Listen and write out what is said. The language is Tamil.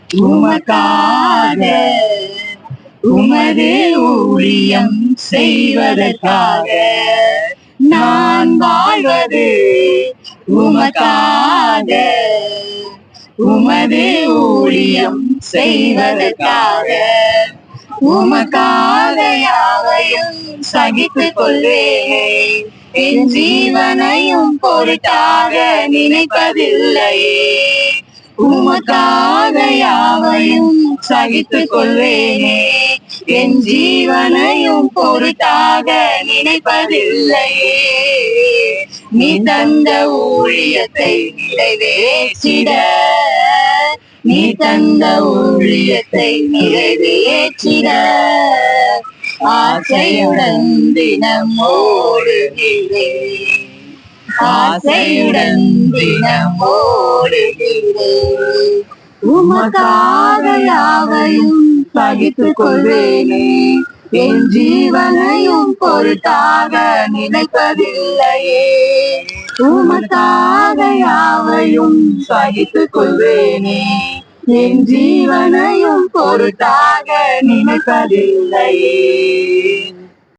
உமக்காக உமது ஊழியம் செய்வதற்காக நான் வாழ்வது உமக்காக உமது ஊழியம் செய்வதற்காக உமக்காக யாவையும் சகித்துக் கொள்வேனே என் ஜீவனையும் பொருட்டாக நினைப்பதில்லையே உமக்காக யாவையும் சகித்துக் கொள்வேனே என் ஜீவனையும் பொருட்டாக நினைப்பதில்லையே நீ தந்த ஊழியத்தை நிறைவேற்றிட நீ தந்த ஊழியத்தை நிறைவேற்றிட ஆசையுடன் தினம் ஓடுகிறேன் ஆசையுடன் தினம் ஓடுகிறேன் உமக்காக யாவையும் சகித்துக் கொள்வேனே என் ஜீவனையும் பொருட்டாக நினைப்பதில்லையே உமக்காக யாவையும் சகித்துக் கொள்வேனே என் ஜீவனையும் பொருட்டாக நினைப்பதில்லையே